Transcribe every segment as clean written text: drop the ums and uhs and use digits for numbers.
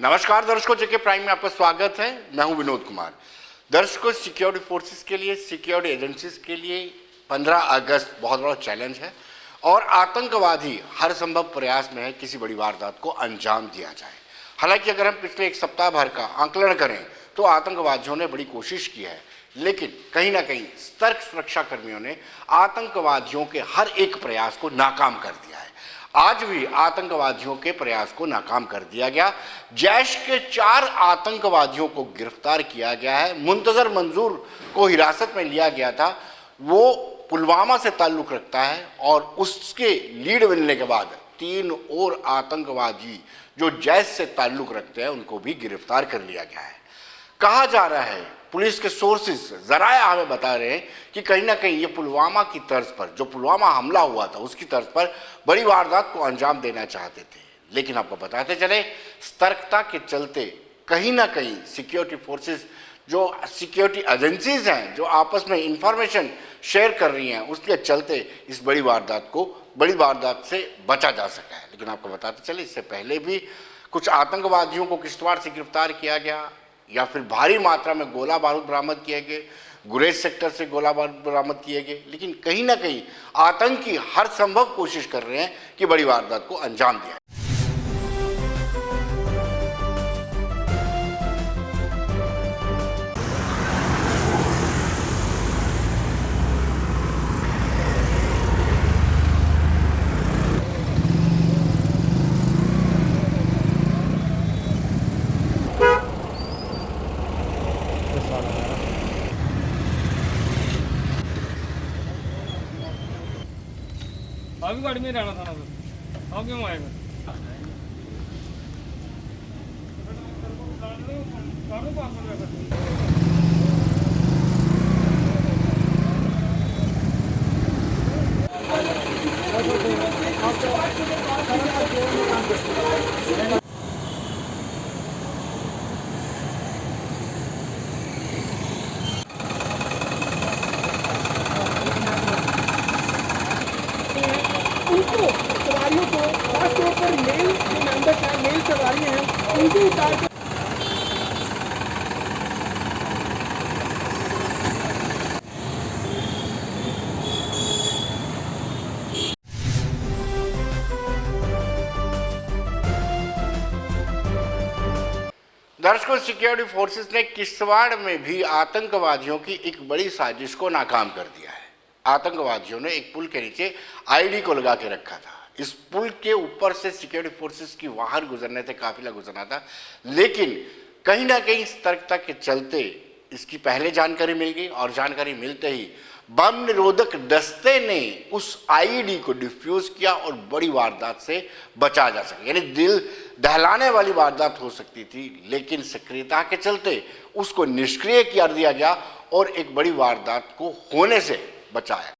नमस्कार दर्शकों, जेके प्राइम में आपका स्वागत है। मैं हूं विनोद कुमार। दर्शकों, सिक्योरिटी फोर्सेस के लिए, सिक्योरिटी एजेंसीज के लिए 15 अगस्त बहुत बड़ा चैलेंज है और आतंकवादी हर संभव प्रयास में है किसी बड़ी वारदात को अंजाम दिया जाए। हालांकि अगर हम पिछले एक सप्ताह भर का आंकलन करें तो आतंकवादियों ने बड़ी कोशिश की है, लेकिन कहीं ना कहीं सतर्क सुरक्षा कर्मियों ने आतंकवादियों के हर एक प्रयास को नाकाम कर दिया है। आज भी आतंकवादियों के प्रयास को नाकाम कर दिया गया। जैश के 4 आतंकवादियों को गिरफ्तार किया गया है। मुंतजर मंजूर को हिरासत में लिया गया था, वो पुलवामा से ताल्लुक रखता है और उसके लीड मिलने के बाद 3 और आतंकवादी जो जैश से ताल्लुक रखते हैं उनको भी गिरफ्तार कर लिया गया है। कहा जा रहा है, पुलिस के सोर्सेज जराया हमें बता रहे हैं कि कहीं ना कहीं ये पुलवामा की तर्ज पर, जो पुलवामा हमला हुआ था उसकी तर्ज पर बड़ी वारदात को अंजाम देना चाहते थे। लेकिन आपको बताते चले, सतर्कता के चलते कहीं ना कहीं सिक्योरिटी फोर्सेस, जो सिक्योरिटी एजेंसीज हैं, जो आपस में इंफॉर्मेशन शेयर कर रही हैं, उसके चलते इस बड़ी वारदात से बचा जा सका है। लेकिन आपको बताते चले, इससे पहले भी कुछ आतंकवादियों को किश्तवाड़ से गिरफ्तार किया गया या फिर भारी मात्रा में गोला बारूद बरामद किए गए, गुरेज सेक्टर से गोला बारूद बरामद किए गए। लेकिन कहीं ना कहीं आतंकी हर संभव कोशिश कर रहे हैं कि बड़ी वारदात को अंजाम दिया। अभी गाड़ी में रहना था ना, तो अब क्यों आएगा? उनको सवारियों को खासतौर पर मेल जो मेंबर्स हैं, मेल सवारी हैं, उनको उतार कर दर्शकों, सिक्योरिटी फोर्सेस ने किश्तवाड़ में भी आतंकवादियों की एक बड़ी साजिश को नाकाम कर दिया है। आतंकवादियों ने एक पुल के नीचे आईडी को लगा के रखा था। इस पुल के ऊपर से सिक्योरिटी फोर्सेस की वाहन गुजरने थे, काफिला गुजरना था, लेकिन कहीं ना कहीं सतर्कता के चलते इसकी पहले जानकारी मिल गई और जानकारी मिलते ही बम निरोधक दस्ते ने उस आईडी को डिफ्यूज किया और बड़ी वारदात से बचा जा सका। यानी दिल दहलाने वाली वारदात हो सकती थी, लेकिन सक्रियता के चलते उसको निष्क्रिय कर दिया गया और एक बड़ी वारदात को होने से बचाया।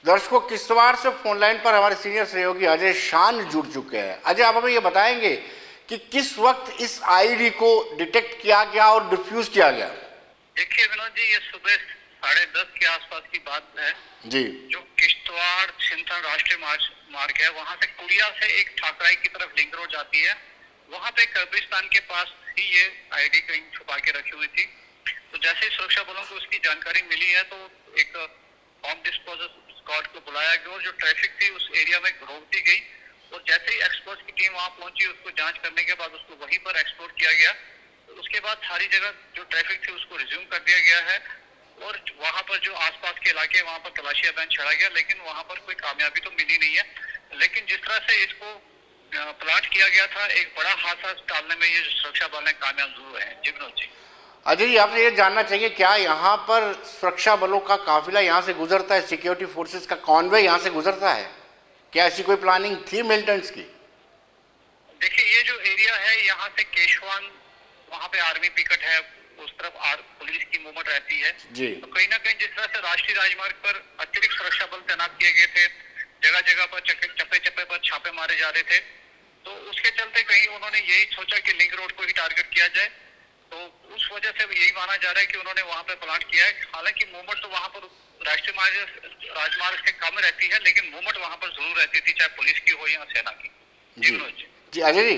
दर्शकों, किश्तवाड़ से फोन लाइन पर हमारे सीनियर सहयोगी अजय शान जुड़ चुके हैं। अजय, आप हमें ये बताएंगे कि किस वक्त इस आईडी को डिटेक्ट किया गया और डिफ्यूज किया गया? देखिए विनोद जी, ये सुबह 10:30 के आसपास की बात है जी। जो किश्तवाड़ छिंदवाड़ा राष्ट्रीय मार्ग है, वहां से कुड़िया से एक ठाकराई की तरफ लिंक रोड जाती है। वहां पे कब्रिस्तान के पास ही ये आईडी कहीं छुपा के रखी हुई थी। तो जैसे ही सुरक्षा बलों को उसकी जानकारी मिली है तो एक बॉम्ब डिस्पोजल स्क्वाड को बुलाया गया और जो ट्रैफिक थी उस एरिया में रोक दी गई और जैसे ही एक्सपर्ट की टीम वहां पहुंची, उसको जांच करने के बाद उसको वहीं पर एक्सपोर्ट किया गया। तो उसके बाद सारी जगह जो ट्रैफिक थी उसको रिज्यूम कर दिया गया है और वहां पर जो आसपास के इलाके वहां पर तलाशी अभियान छेड़ा गया, लेकिन वहां पर कोई कामयाबी तो मिली नहीं है। लेकिन जिस तरह से इसको प्लाट किया गया था, एक बड़ा हादसा टालने में ये सुरक्षा बल ने कामयाब जरूर है। जी विनोद जी। अजय जी, आपसे ये जानना चाहिए, क्या यहाँ पर सुरक्षा बलों का काफिला यहाँ से गुजरता है, सिक्योरिटी फोर्सेस का कॉन्वे यहाँ से गुजरता है? क्या ऐसी कोई प्लानिंग थी मिलिटेंट्स की? देखिए, ये जो एरिया है यहाँ से केशवान, वहाँ पे आर्मी पिकेट है, उस तरफ पुलिस की मूवमेंट रहती है जी। तो कहीं ना कहीं जिस तरह से राष्ट्रीय राजमार्ग पर अतिरिक्त सुरक्षा बल तैनात किए गए थे, जगह जगह पर चप्पे चप्पे पर छापे मारे जा रहे थे। तो उसके चलते कहीं उन्होंने यही सोचा कि लिंक रोड को ही टारगेट किया जाए, तो उस वजह से यही माना जा रहा है कि उन्होंने वहां पर प्लांट किया है। हालांकि मूवमेंट तो वहां पर राष्ट्रीय राजमार्ग से कम रहती है, लेकिन मूवमेंट वहां पर जरूर रहती थी, चाहे पुलिस की हो या सेना की। जी विनोद जी। जी अजय जी,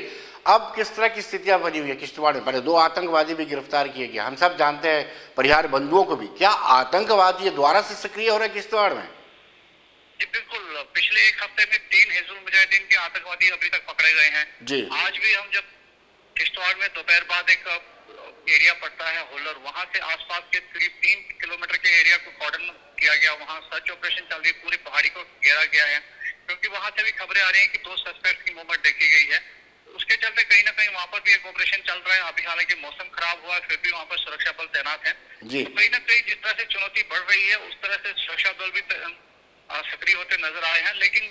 अब किस तरह की स्थितियां बनी हुई है किश्तवाड़ में? पहले 2 आतंकवादी भी गिरफ्तार किए गए, हम सब जानते हैं परिहार बंधुओं को भी। क्या आतंकवादी दोबारा से सक्रिय हो रहे हैं किश्तवाड़ में? जी बिल्कुल, पिछले एक हफ्ते में 3 हिजबुल मुजाहिदीन के आतंकवादी अभी तक पकड़े गए हैं। जी। आज भी हम जब किश्तवाड़ में दोपहर बाद एक एरिया पड़ता है होलर, वहां से आसपास के करीब 3 किलोमीटर के एरिया को कॉर्डन किया गया, वहां सर्च ऑपरेशन चल रही है, पूरी पहाड़ी को घेरा गया है, क्योंकि वहां से भी खबरें आ रही हैं कि 2 सस्पेक्ट की मूवमेंट देखी गई है। उसके चलते कहीं ना कहीं वहां पर भी एक ऑपरेशन चल रहा है। अभी हालांकि मौसम खराब हुआ है, फिर भी वहां पर सुरक्षा बल तैनात है। जी। तो कहीं ना कहीं जिस तरह से चुनौती बढ़ रही है, उस तरह से सुरक्षा बल भी सक्रिय होते नजर आए हैं, लेकिन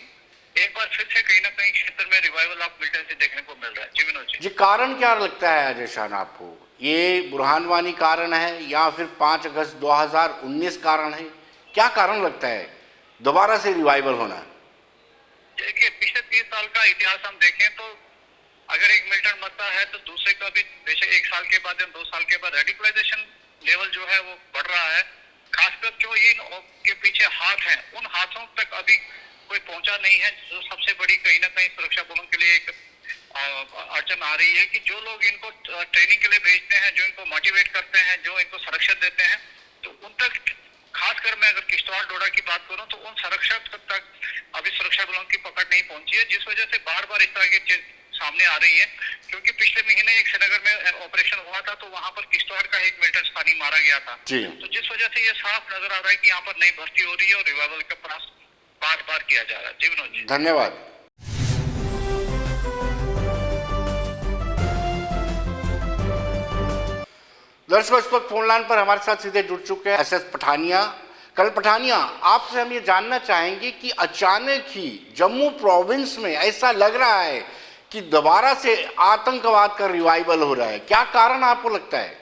एक बार फिर से कहीं ना कहीं क्षेत्र में रिवाइवल ऑफ मिलिटेंसी देखने को मिल रहा है। जी विनोद जी। कारण क्या लगता है अजय शान आपको? ये बुरहान वानी कारण है या फिर 5 अगस्त 2019 कारण है? क्या कारण लगता है दोबारा से रिवाइवल होना? देखिए, पिछले 30 साल का इतिहास हम देखें तो अगर एक मिलिटेंट मरता है तो दूसरे का भी बेशक 1 साल के बाद या 2 साल के बाद रेडिकलाइजेशन लेवल जो है वो बढ़ रहा है। खासकर जो ये के पीछे हाथ हैं, उन हाथों तक अभी कोई पहुंचा नहीं है, जो सबसे बड़ी कहीं ना कहीं सुरक्षा बलों के लिए एक अड़चन आ रही है कि जो लोग इनको ट्रेनिंग के लिए भेजते हैं, जो इनको मोटिवेट करते हैं, जो इनको संरक्षण देते हैं, तो उन तक, खासकर मैं अगर किश्तवाड़ डोडा की बात करूं तो उन संरक्षक तक अभी सुरक्षा बलों की पकड़ नहीं पहुंची है, जिस वजह से बार बार इस तरह की चीज सामने आ रही है। क्योंकि पिछले महीने एक श्रीनगर में ऑपरेशन हुआ था, तो वहां पर किश्तवाड़ का एक मिलिटेंट स्थानीय मारा गया था। तो जिस वजह से ये साफ नजर आ रहा है कि यहाँ पर नई भर्ती हो रही है और रिवाइवल का प्रयास बार बार किया जा रहा है। जी विनोद जी, धन्यवाद। दर्शकों, इस वक्त फोन लाइन पर हमारे साथ सीधे जुड़ चुके हैं SS पठानिया। कल पठानिया, आपसे हम ये जानना चाहेंगे कि अचानक ही जम्मू प्रोविंस में ऐसा लग रहा है कि दोबारा से आतंकवाद का रिवाइवल हो रहा है, क्या कारण आपको लगता है?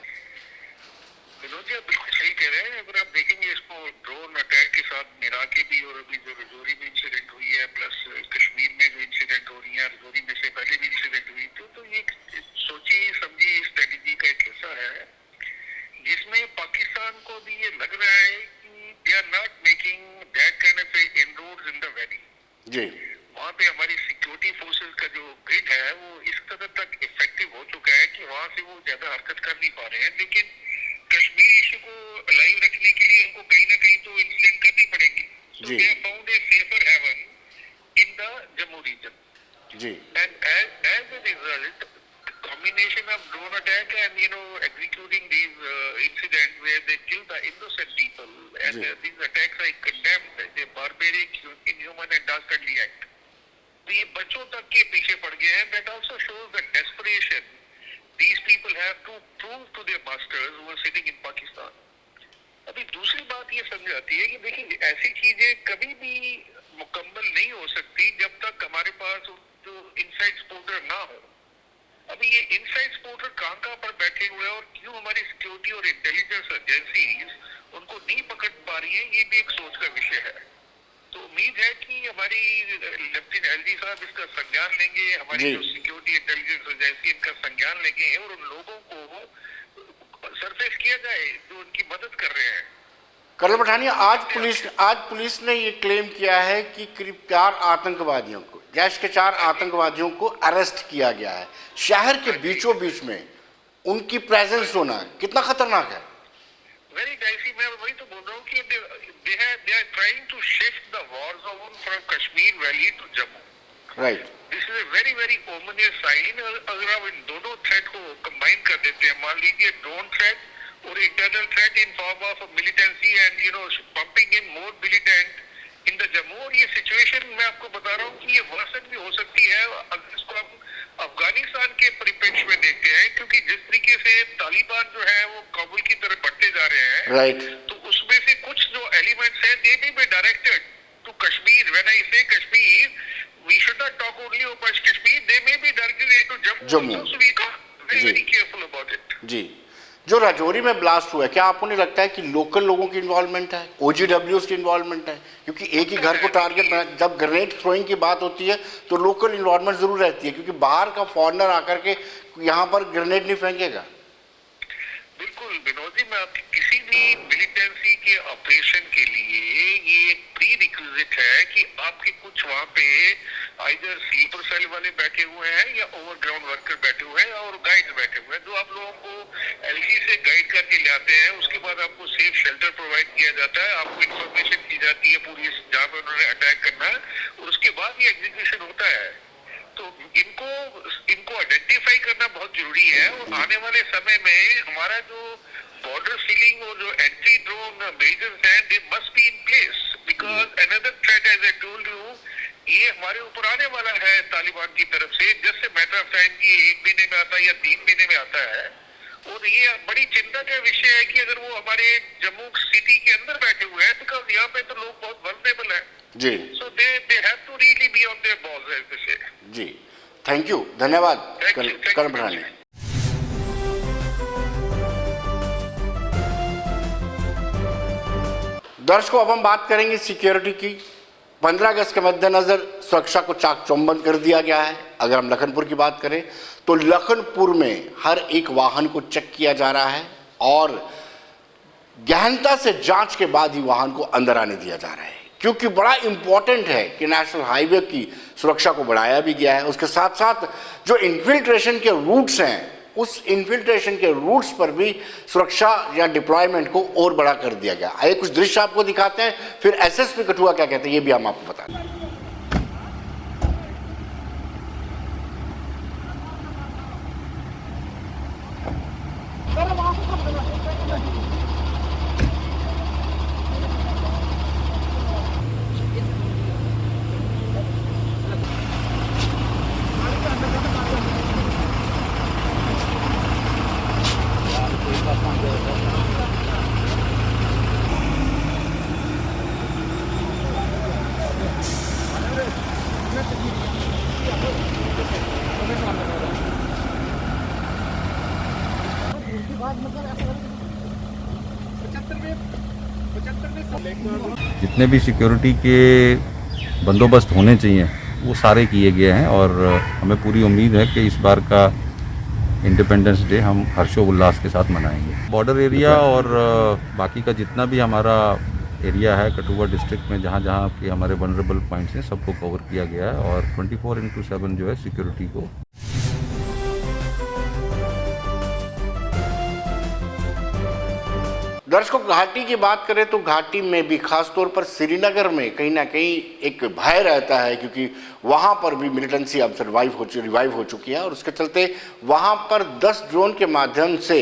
विनोद जी, बिल्कुल सही कह रहे हैं। अगर आप देखेंगे इसको ड्रोन अटैक के साथ मिला के भी, और अभी जो रजौरी में इंसिडेंट हुई है, प्लस कश्मीर में जो इंसिडेंट हो रही है, रजौरी में से पहले भी इंसिडेंट हुई, तो ये सोची समझी स्ट्रेटेजी का एक हिस्सा है, जिसमें पाकिस्तान को भी ये लग रहा है कि they are not making that kind of inroads in the valley. जी। वहाँ पे हमारी सिक्योरिटी फोर्सेस का जो ग्रिड है वो इस कदर तक इफेक्टिव हो चुका है कि वहाँ से वो ज्यादा हरकत कर नहीं पा रहे हैं। लेकिन कश्मीर इशू को लाइव रखने के लिए इनको कहीं ना कहीं तो इंसिडेंट करनी पड़ेगी। So they have found a safer haven in the Jammu region. Ji. And as a result, the combination of drone attack and executing these incidents where they kill the innocent people, and these attacks are condemned as a barbaric, inhuman and dastardly act. तो ये बच्चों तक के पीछे पड़ गए हैं। That also shows the desperation these people have to prove to their masters who are sitting in Pakistan. अभी दूसरी बात ये समझ आती है कि देखिए, ऐसी चीजें कभी भी मुकम्मल नहीं हो सकती जब तक हमारे पास जो इनसाइड स्पोर्टर ना हो। अभी ये इनसाइड स्पोर्टर कहाँ पर बैठे हुए हैं और क्यों हमारी सिक्योरिटी और इंटेलिजेंस एजेंसीज उनको नहीं पकड़ पा रही है, ये भी एक सोच का विषय है। तो उम्मीद है कि हमारी लेफ्टिनेंट LG साहब इसका संज्ञान लेंगे, हमारी जो सिक्योरिटी इंटेलिजेंस एजेंसी इनका संज्ञान लेंगे और उन लोगों को सरफेस किया जाए जो उनकी मदद कर रहे हैं। कर्नल पठानिया, आज पुलिस ने ये क्लेम किया है कि करीब 4 आतंकवादियों को, जैश के 4 आतंकवादियों को अरेस्ट किया गया है। शहर के बीचों बीच में उनकी प्रेजेंस होना कितना खतरनाक है? Very dicey. मैं वही तो बोल रहा हूँ कि they are trying to shift the war zone from Kashmir Valley to Jammu. Right. This is a very very ominous sign. अगर आप इन दोनों थ्रेट को कंबाइन कर देते हैं, मान लीजिए ड्रोन थ्रेट और internal threat in form of militancy and pumping in more militant in the Jammu, और ये सिचुएशन मैं आपको बता रहा हूँ कि ये वर्सन भी हो सकती है अगर इसको हम अफगानिस्तान के परिप्रेक्ष्य में देखते हैं, क्योंकि जिस तरीके से तालिबान जो है वो काबुल की तरफ बढ़ते जा रहे हैं। राइट। तो उसमें से कुछ जो एलिमेंट्स हैं they be directed to Kashmir. When I say Kashmir, we should not talk only about Kashmir, they may be directed to Jammu. So we got very very careful about it. जी, जो राजौरी में ब्लास्ट हुआ है, क्या आपको नहीं लगता है कि लोकल लोगों की इन्वॉल्वमेंट है, OGWs की इन्वॉल्वमेंट है? क्योंकि एक ही घर को टारगेट बना, जब ग्रेनेड थ्रोइंग की बात होती है तो लोकल इन्वॉल्वमेंट जरूर रहती है, क्योंकि बाहर का फॉरेनर आकर के यहाँ पर ग्रेनेड नहीं फेंकेगा। बिल्कुल विनोद जी, मैं आपकी किसी भी मिलिटेंसी के ऑपरेशन के लिए ये एक प्री रिक्विजिट है कि आपके कुछ वहाँ पे आइदर स्लीपर सेल वाले बैठे हुए हैं या ओवरग्राउंड वर्कर बैठे हुए हैं और गाइड्स बैठे हुए हैं, जो आप लोगों को एलजी से गाइड करके ले आते हैं। उसके बाद आपको सेफ शेल्टर प्रोवाइड किया जाता है, आपको इन्फॉर्मेशन की जाती है पूरी जहाँ पे उन्होंने अटैक करना है, और उसके बाद ये एग्जीक्यूशन होता है। तो इनको आइडेंटिफाई करना बहुत जरूरी है, और आने वाले समय में हमारा जो बॉर्डर सीलिंग और जो एंटी ड्रोन मेजर्स हैं, they must be in place, because another threat, as I told you, ये हमारे ऊपर आने वाला है तालिबान की तरफ से। जस्ट मैटर ऑफ टाइम की 1 महीने में आता है या 3 महीने में आता है, और ये बड़ी चिंता का विषय है कि अगर वो हमारे जम्मू सिटी के अंदर बैठे हुए हैं, बिकॉज यहाँ पे तो लोग बहुत वल्नरेबल हैं जी। So they have to really be on their balls, as they say. जी, थैंक यू, धन्यवाद Thank you. करण प्रधान। दर्शकों, अब हम बात करेंगे सिक्योरिटी की। 15 अगस्त के मद्देनजर सुरक्षा को चाक चौबंद कर दिया गया है। अगर हम लखनपुर की बात करें तो लखनपुर में हर एक वाहन को चेक किया जा रहा है और गहनता से जांच के बाद ही वाहन को अंदर आने दिया जा रहा है, क्योंकि बड़ा इंपॉर्टेंट है कि नेशनल हाईवे की सुरक्षा को बढ़ाया भी गया है। उसके साथ साथ जो इन्फिल्ट्रेशन के रूट्स हैं, उस इन्फिल्ट्रेशन के रूट्स पर भी सुरक्षा या डिप्लॉयमेंट को और बड़ा कर दिया गया। आइए कुछ दृश्य आपको दिखाते हैं, फिर एसएसपी कठुआ क्या कहते हैं ये भी हम आपको बताते हैं। जितने भी सिक्योरिटी के बंदोबस्त होने चाहिए वो सारे किए गए हैं, और हमें पूरी उम्मीद है कि इस बार का इंडिपेंडेंस डे हम हर्षोल्लास के साथ मनाएंगे। बॉर्डर एरिया और बाकी का जितना भी हमारा एरिया है कठुआ डिस्ट्रिक्ट में, जहाँ जहाँ के हमारे वनरेबल पॉइंट्स हैं, सबको कवर किया गया है, और 24/7 जो है सिक्योरिटी को। दर्शकों, घाटी की बात करें तो घाटी में भी खास तौर पर श्रीनगर में कहीं ना कहीं एक भय रहता है, क्योंकि वहां पर भी मिलिटेंसी अब रिवाइव हो चुकी है, और उसके चलते वहां पर 10 ड्रोन के माध्यम से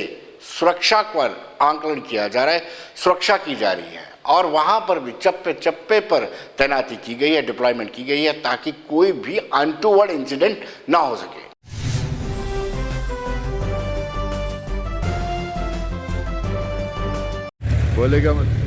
सुरक्षा पर आंकलन किया जा रहा है, सुरक्षा की जा रही है, और वहां पर भी चप्पे चप्पे पर तैनाती की गई है, डिप्लॉयमेंट की गई है, ताकि कोई भी अनटूवर्ड इंसिडेंट ना हो सके। बोलेगा मत।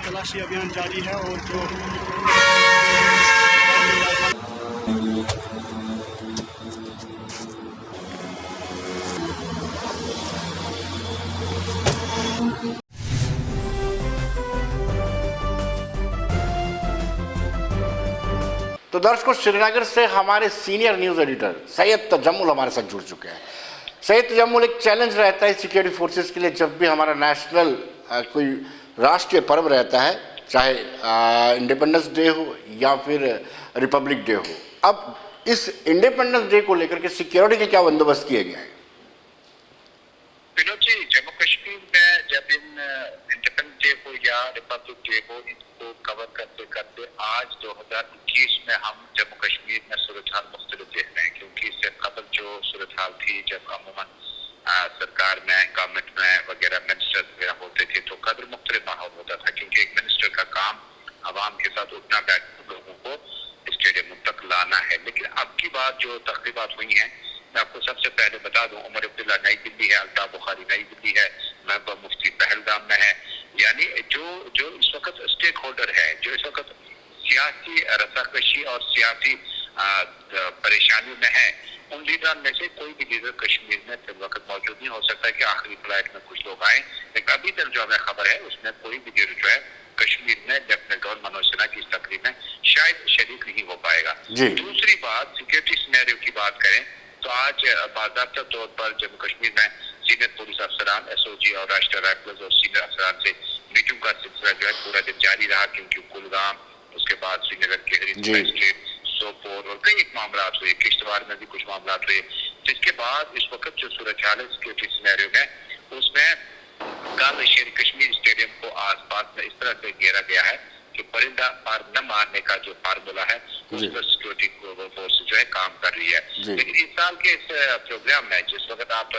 तलाशी अभियान जारी है, और जो तो दर्शकों, श्रीनगर से हमारे senior news editor Syed Tajammul हमारे साथ जुड़ चुके हैं। सैयद तजम्मुल, एक चैलेंज रहता है सिक्योरिटी फोर्सेस के लिए जब भी हमारा नेशनल कोई राष्ट्रीय पर्व रहता है, चाहे इंडिपेंडेंस डे हो या फिर रिपब्लिक डे हो। अब इस इंडिपेंडेंस डे को लेकर के सिक्योरिटी के क्या बंदोबस्त किए गए हैं? विनोद जी, जम्मू कश्मीर में जब इन इंडिपेंडेंस डे को या रिपब्लिक डे को इनको कवर करते करते आज 2021 में हम जम्मू कश्मीर में सूरत हाल मुख्तलिफ देख रहे हैं, क्योंकि इससे कबल जो सूरत हाल थी, जब अमूमन सरकार में, गवर्नमेंट में वगैरह मिनिस्टर वगैरह होते थे तो कदर मुख्तलिफ माहौल होता था, क्योंकि एक मिनिस्टर का काम आवाम के साथ उठना बैठना, लोगों को स्टेडियम तक लाना है। लेकिन अब की बात जो तकरीबात हुई हैं, मैं आपको सबसे पहले बता दूं, उमर अब्दुल्ला नई दिल्ली है, अल्ताफ बुखारी नई दिल्ली है, महबूब मुफ्ती पहलगाम में है। यानी जो इस वक्त स्टेक होल्डर है, जो इस वक्त सियासी रसाकशी और सियासी परेशानियों में है, उन लीडर में से कोई भी लीडर कश्मीर में फिर वक्त मौजूद नहीं। हो सकता है कि आखिरी फ्लाइट में कुछ लोग आए, लेकिन अभी तक जो हमें खबर है उसमें कोई भी लीडर जो है कश्मीर में लेफ्टिनेंट गवर्नर मनोज सिन्हा की इस तकरीब में शायद शरीक नहीं हो पाएगा। दूसरी बात, सिक्योरिटी सिनेरियो की बात करें तो आज बाकायदा तौर पर जम्मू कश्मीर में सीनियर पुलिस अफसरान, एसओजी और राष्ट्रीय राइफल्स और सीनियर अफसरान से मीटिंग का सिलसिला जो है पूरा दिन जारी रहा, क्योंकि कुलगाम, उसके बाद श्रीनगर के स्ट्रीट, सोपोर और कई मामला हुए, किश्तवाड़ में भी कुछ मामला हुए। जिसके बाद इस वक्त जो सूरत हाल है सिक्योरिटी सिनेरियो में, उसमें कल शेर कश्मीर स्टेडियम को आसपास में इस तरह से घेरा गया है कि परिंदा पार न मारने का जो फार्मूला है उस पर सिक्योरिटी फोर्स जो है काम कर रही है। लेकिन इस साल के इस प्रोग्राम में जिस वक्त आप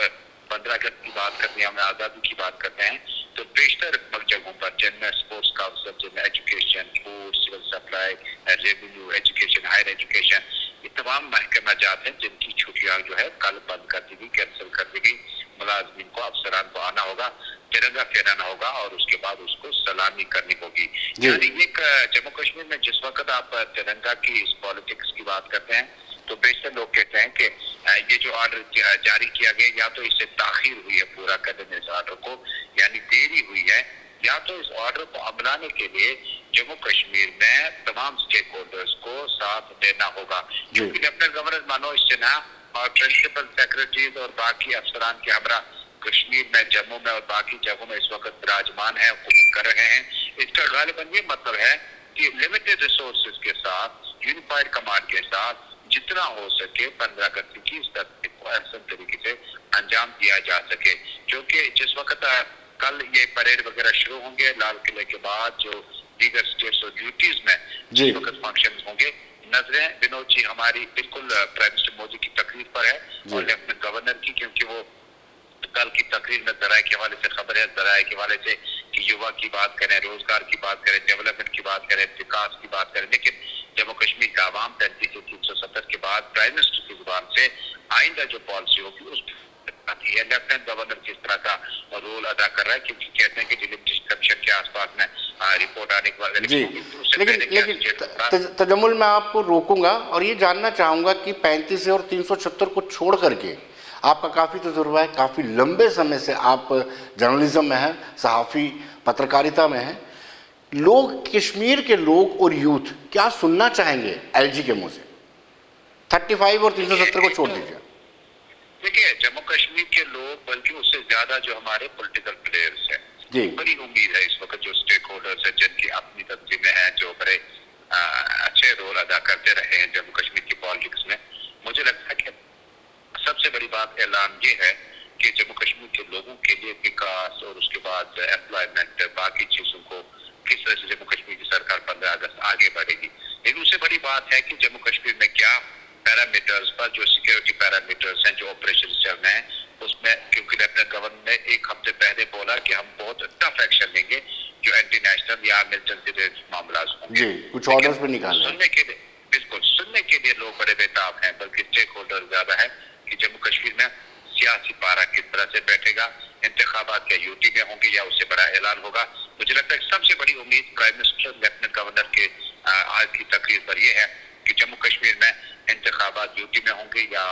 15 अगस्त की बात करते हैं, हम आज़ादी की बात करते हैं, तो बेशतर जगहों पर जिनमें स्पोर्ट्स काउंसिल, जिनमें education, food, civil supply, revenue, education, higher education, ये तमाम महकमा जात हैं जिनकी छुट्टियां जो है कल बंद कर दी गई, कैंसिल कर दी गई। मुलाजमीन को, अफसरान को आना होगा, तिरंगा फहराना होगा और उसके बाद उसको सलामी करनी होगी। यानी एक जम्मू कश्मीर में जिस वक्त आप तिरंगा की इस पॉलिटिक्स की बात करते हैं तो बेशतर लोग कहते हैं कि ये जो ऑर्डर जारी किया गया, या तो इससे ताखीर हुई है पूरा करने इस ऑर्डर को, यानी देरी हुई है, या तो इस ऑर्डर को अपनाने के लिए जम्मू कश्मीर में तमाम स्टेक होल्डर्स को साथ देना होगा। क्योंकि लेफ्टिनेंट गवर्नर मनोज सिन्हा और प्रिंसिपल सेक्रेटरीज और बाकी अफसरान के हमरा कश्मीर में, जम्मू में और बाकी जगहों में इस वक्त विराजमान है, हुकूमत कर रहे हैं। इसका गालिबन ये मतलब है कि लिमिटेड रिसोर्सेज के साथ, यूनिफाइड कमांड के साथ जितना हो सके 15 अगस्त की इस तकनीक को अहसन तरीके से अंजाम दिया जा सके। क्योंकि जिस वक्त कल ये परेड वगैरह शुरू होंगे, लाल किले के बाद जो दीगर स्टेट्स और ड्यूटीज में जिस वक्त फंक्शन होंगे, नजरें विनोद जी हमारी बिल्कुल प्राइम मिनिस्टर मोदी की तकरीर पर है और लेफ्टिनेंट गवर्नर की, क्योंकि वो कल की तकरीर में जराये के हवाले से खबर है, जराये के हवाले से कि युवा की बात करें, रोजगार की बात करें, डेवलपमेंट की बात करें, विकास की बात करें। लेकिन जम्मू कश्मीर का आवाम 35 से 370 के बाद प्राइम मिनिस्टर की जुबान से आइंदा जो पॉलिसी होगी उस है लेफ्टिनेंट गवर्नर किस तरह का रोल अदा कर रहा है, क्योंकि कहते हैं कि डिलिमिटेशन कमीशन के आसपास में रिपोर्ट आने के बाद। लेकिन तजम्मुल मैं आपको रोकूंगा और ये जानना चाहूंगा कि 35 और 376 को छोड़ करके आपका काफ़ी तजुर्बा है, काफ़ी लंबे समय से आप जर्नलिज्म में हैं, सहाफ़ी पत्रकारिता में हैं। लोग, कश्मीर के लोग और यूथ क्या सुनना चाहेंगे एलजी के मुंह से? 35 और 370 को छोड़ दीजिए। देखिए, जम्मू कश्मीर के लोग, बल्कि उससे ज्यादा जो हमारे पॉलिटिकल प्लेयर्स हैं, बड़ी उम्मीद है इस वक्त जो स्टेक होल्डर्स हैं, जिनकी अपनी तंजीमें हैं, जो बड़े अच्छे रोल अदा करते रहे हैं जम्मू कश्मीर की पॉलिटिक्स में। मुझे लगता है कि सबसे बड़ी बात ऐलान ये है कि जम्मू कश्मीर के लोगों के लिए विकास और उसके बाद एम्प्लॉयमेंट, बाकी चीजों को किस तरह से जम्मू कश्मीर की सरकार 15 अगस्त आगे बढ़ेगी। लेकिन उससे बड़ी बात है कि जम्मू कश्मीर में क्या पैरामीटर्स पर, जो सिक्योरिटी पैरामीटर्स हैं, जो ऑपरेशन चल रहे हैं, उसमें क्योंकि लेफ्टिनेंट गवर्नर ने एक हफ्ते पहले बोला कि हम बहुत टफ एक्शन लेंगे जो एंटी नेशनल या मिलिटेंट मामला होंगे, कुछ ऑर्डर्स भी निकालने सुनने के लिए, बिल्कुल सुनने के लिए लोग बड़े बेताब हैं, बल्कि स्टेक होल्डर ज्यादा है कि जम्मू कश्मीर में सियासी पारा किस तरह से बैठेगा, इंतखाबात क्या यूटी में होंगे या उससे बड़ा ऐलान होगा। मुझे लगता है सबसे बड़ी उम्मीद प्राइम मिनिस्टर, लेफ्टिनेंट गवर्नर के आज की तकरीर पर यह है कि जम्मू कश्मीर में इंतखाबात यूटी में होंगे या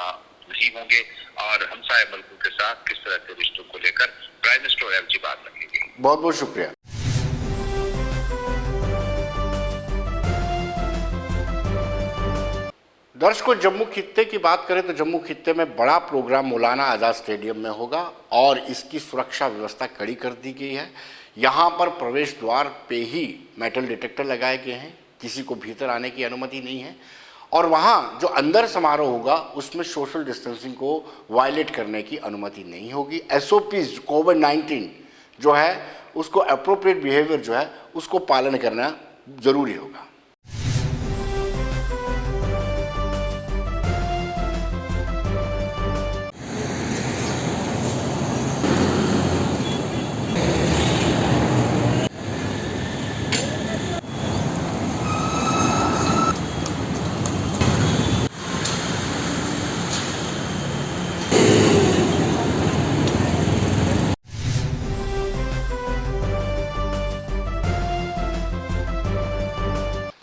नहीं होंगे, और हमसाया मुल्कों के साथ किस तरह के रिश्तों को लेकर प्राइम मिनिस्टर और एलजी बात रखेंगे। बहुत बहुत शुक्रिया। दर्शकों, जम्मू खित्ते की बात करें तो जम्मू खित्ते में बड़ा प्रोग्राम मौलाना आज़ाद स्टेडियम में होगा और इसकी सुरक्षा व्यवस्था कड़ी कर दी गई है। यहाँ पर प्रवेश द्वार पे ही मेटल डिटेक्टर लगाए गए हैं, किसी को भीतर आने की अनुमति नहीं है। और वहाँ जो अंदर समारोह होगा उसमें सोशल डिस्टेंसिंग को वायलेट करने की अनुमति नहीं होगी। SOPs कोविड-19 जो है उसको अप्रोप्रिएट बिहेवियर जो है उसको पालन करना ज़रूरी होगा।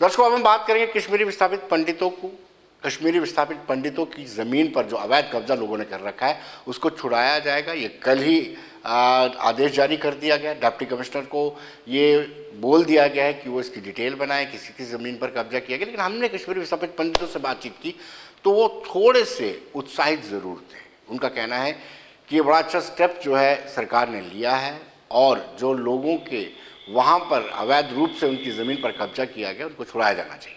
दर्शकों, अब हम बात करेंगे कश्मीरी विस्थापित पंडितों को। कश्मीरी विस्थापित पंडितों की ज़मीन पर जो अवैध कब्जा लोगों ने कर रखा है उसको छुड़ाया जाएगा। ये कल ही आदेश जारी कर दिया गया। डिप्टी कमिश्नर को ये बोल दिया गया है कि वो इसकी डिटेल बनाए, किसी की ज़मीन पर कब्जा किया गया। लेकिन हमने कश्मीरी विस्थापित पंडितों से बातचीत की तो वो थोड़े से उत्साहित ज़रूर थे। उनका कहना है कि ये बड़ा अच्छा स्टेप जो है सरकार ने लिया है और जो लोगों के वहाँ पर अवैध रूप से उनकी ज़मीन पर कब्जा किया गया उनको छुड़ाया जाना चाहिए।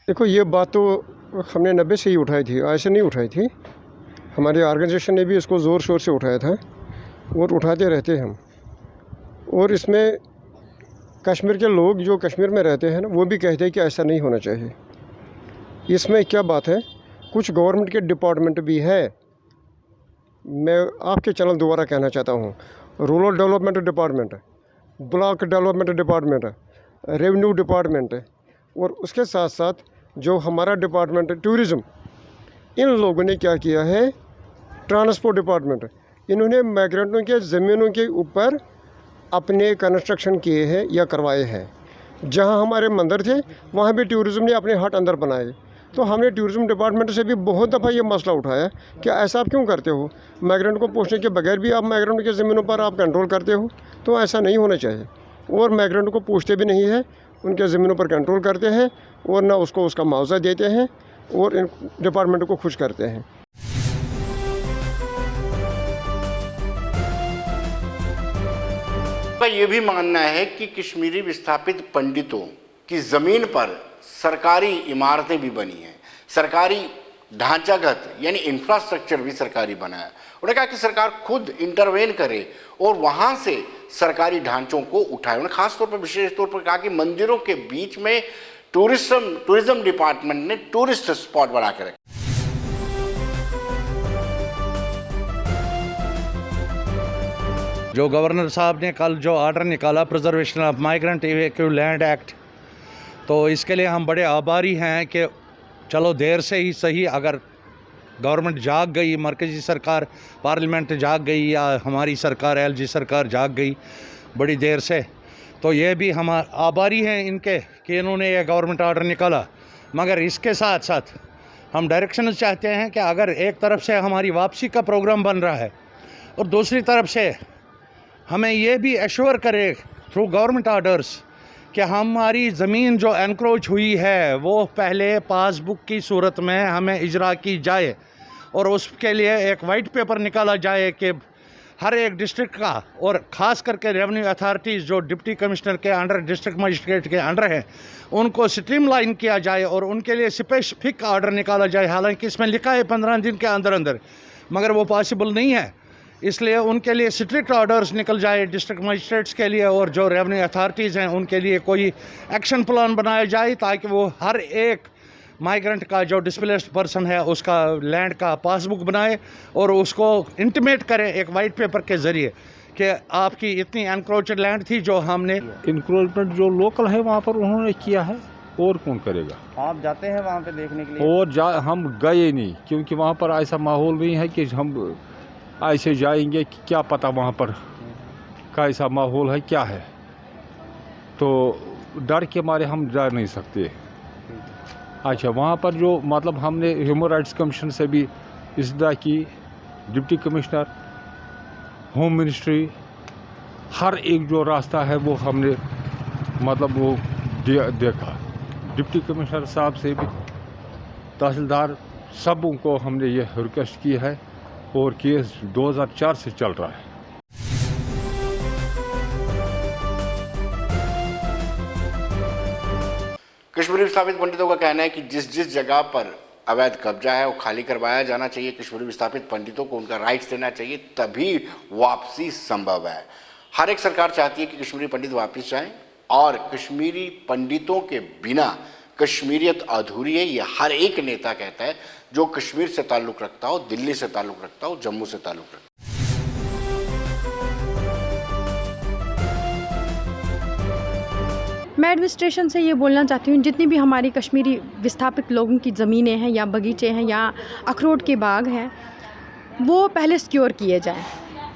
देखो, ये बात तो हमने 90 से ही उठाई थी, आज से नहीं उठाई थी। हमारी ऑर्गेनाइजेशन ने भी इसको ज़ोर शोर से उठाया था और उठाते रहते हैं हम। और इसमें कश्मीर के लोग जो कश्मीर में रहते हैं ना, वो भी कहते हैं कि ऐसा नहीं होना चाहिए। इसमें क्या बात है, कुछ गवर्नमेंट के डिपार्टमेंट भी है। मैं आपके चैनल दोबारा कहना चाहता हूँ, rural development department, block development department, revenue department और उसके साथ साथ जो हमारा डिपार्टमेंट है टूरिज़्म, इन लोगों ने क्या किया है, ट्रांसपोर्ट डिपार्टमेंट, इन्होंने माइग्रेंटों के ज़मीनों के ऊपर अपने कंस्ट्रक्शन किए हैं या करवाए हैं। जहां हमारे मंदिर थे वहां भी टूरिज़्म ने अपने हट अंदर बनाए। तो हमने टूरिज़्म डिपार्टमेंट से भी बहुत दफ़ा ये मसला उठाया कि ऐसा आप क्यों करते हो, माइग्रेंट को पूछने के बगैर भी आप माइग्रेंट के ज़मीनों पर आप कंट्रोल करते हो, तो ऐसा नहीं होना चाहिए। और माइग्रेंट को पूछते भी नहीं है, उनके ज़मीनों पर कंट्रोल करते हैं और ना उसको उसका मुआवजा देते हैं और इन डिपार्टमेंट को खुश करते हैं। का ये भी मानना है कि कश्मीरी विस्थापित पंडितों की ज़मीन पर सरकारी इमारतें भी बनी हैं, सरकारी ढांचागत यानी इंफ्रास्ट्रक्चर भी सरकारी बना है। उन्होंने कहा कि सरकार खुद इंटरवेन करे और वहाँ से सरकारी ढांचों को उठाए। उन्होंने खास तौर पर विशेष तौर पर कहा कि मंदिरों के बीच में टूरिज्म डिपार्टमेंट ने टूरिस्ट स्पॉट बना के रखे। जो गवर्नर साहब ने कल जो ऑर्डर निकाला preservation of migrant evacuate land act, तो इसके लिए हम बड़े आभारी हैं कि चलो देर से ही सही, अगर गवर्नमेंट जाग गई, मरकज़ी सरकार पार्लियामेंट जाग गई या हमारी सरकार एलजी सरकार जाग गई बड़ी देर से, तो ये भी हम आभारी हैं इनके कि इन्होंने ये गवर्नमेंट ऑर्डर निकाला। मगर इसके साथ साथ हम डायरेक्शन चाहते हैं कि अगर एक तरफ से हमारी वापसी का प्रोग्राम बन रहा है और दूसरी तरफ से हमें ये भी एश्योर करे थ्रू गवर्नमेंट ऑर्डर्स कि हमारी ज़मीन जो एनक्रोच हुई है वो पहले पासबुक की सूरत में हमें इजरा की जाए और उसके लिए एक वाइट पेपर निकाला जाए कि हर एक डिस्ट्रिक्ट का और ख़ास करके रेवेन्यू अथॉरिटीज़ जो डिप्टी कमिश्नर के अंडर, डिस्ट्रिक्ट मजिस्ट्रेट के अंडर हैं, उनको स्ट्रीमलाइन किया जाए और उनके लिए स्पेसिफिक ऑर्डर निकाला जाए। हालांकि इसमें लिखा है 15 दिन के अंदर अंदर, मगर वो पॉसिबल नहीं है। इसलिए उनके लिए स्ट्रिक्ट ऑर्डर्स निकल जाए डिस्ट्रिक्ट मजिस्ट्रेट्स के लिए और जो रेवेन्यू अथॉरिटीज़ हैं उनके लिए कोई एक्शन प्लान बनाया जाए ताकि वो हर एक माइग्रेंट का जो डिस्प्लेस्ड पर्सन है उसका लैंड का पासबुक बनाए और उसको इंटीमेट करें एक वाइट पेपर के ज़रिए कि आपकी इतनी एनक्रोचड लैंड थी जो हमने इंक्रोचमेंट जो लोकल है वहाँ पर उन्होंने किया है, और कौन करेगा। आप जाते हैं वहाँ पे देखने के लिए? और हम गए नहीं, क्योंकि वहाँ पर ऐसा माहौल नहीं है कि हम ऐसे जाएंगे कि क्या पता वहाँ पर कैसा माहौल है क्या है, तो डर के मारे हम जा नहीं सकते। अच्छा, वहाँ पर जो मतलब हमने ह्यूमन राइट्स कमीशन से भी इस्तदा की, डिप्टी कमिश्नर, होम मिनिस्ट्री, हर एक जो रास्ता है वो हमने मतलब वो देखा। डिप्टी कमिश्नर साहब से भी, तहसीलदार, सबों को हमने ये रिक्वेस्ट की है और केस 2004 से चल रहा है। कश्मीरी विस्थापित पंडितों का कहना है कि जिस जिस जगह पर अवैध कब्जा है वो खाली करवाया जाना चाहिए। कश्मीरी विस्थापित पंडितों को उनका राइट्स देना चाहिए, तभी वापसी संभव है। हर एक सरकार चाहती है कि कश्मीरी पंडित वापस जाएं और कश्मीरी पंडितों के बिना कश्मीरियत अधूरी है, ये हर एक नेता कहता है जो कश्मीर से ताल्लुक़ रखता हो, दिल्ली से ताल्लुक़ रखता हो, जम्मू से ताल्लुक़ रखता हो। मैं एडमिनिस्ट्रेशन से ये बोलना चाहती हूँ, जितनी भी हमारी कश्मीरी विस्थापित लोगों की ज़मीनें हैं या बगीचे हैं या अखरोट के बाग हैं, वो पहले सिक्योर किए जाएं,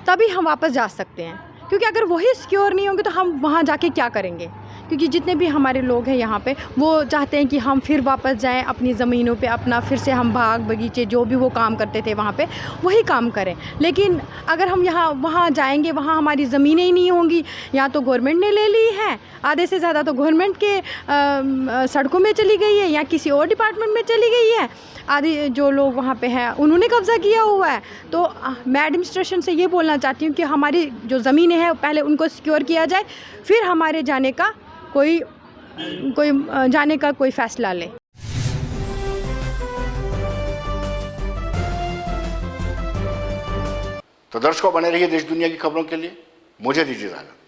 तभी हम वापस जा सकते हैं। क्योंकि अगर वही सिक्योर नहीं होंगे तो हम वहाँ जाके क्या करेंगे? क्योंकि जितने भी हमारे लोग हैं यहाँ पे, वो चाहते हैं कि हम फिर वापस जाएं अपनी ज़मीनों पे, अपना फिर से हम बाग बगीचे जो भी वो काम करते थे वहाँ पे वही काम करें। लेकिन अगर हम यहाँ वहाँ जाएंगे, वहाँ हमारी ज़मीनें ही नहीं होंगी, या तो गवर्नमेंट ने ले ली है, आधे से ज़्यादा तो गवर्नमेंट के सड़कों में चली गई है या किसी और डिपार्टमेंट में चली गई है, आदि जो लोग वहाँ पे हैं उन्होंने कब्ज़ा किया हुआ है। तो मैं एडमिनिस्ट्रेशन से ये बोलना चाहती हूँ कि हमारी जो ज़मीनें हैं पहले उनको सिक्योर किया जाए, फिर हमारे जाने का कोई फ़ैसला ले। तो दर्शकों, बने रहिए देश दुनिया की खबरों के लिए। मुझे दीजिए इजाज़त।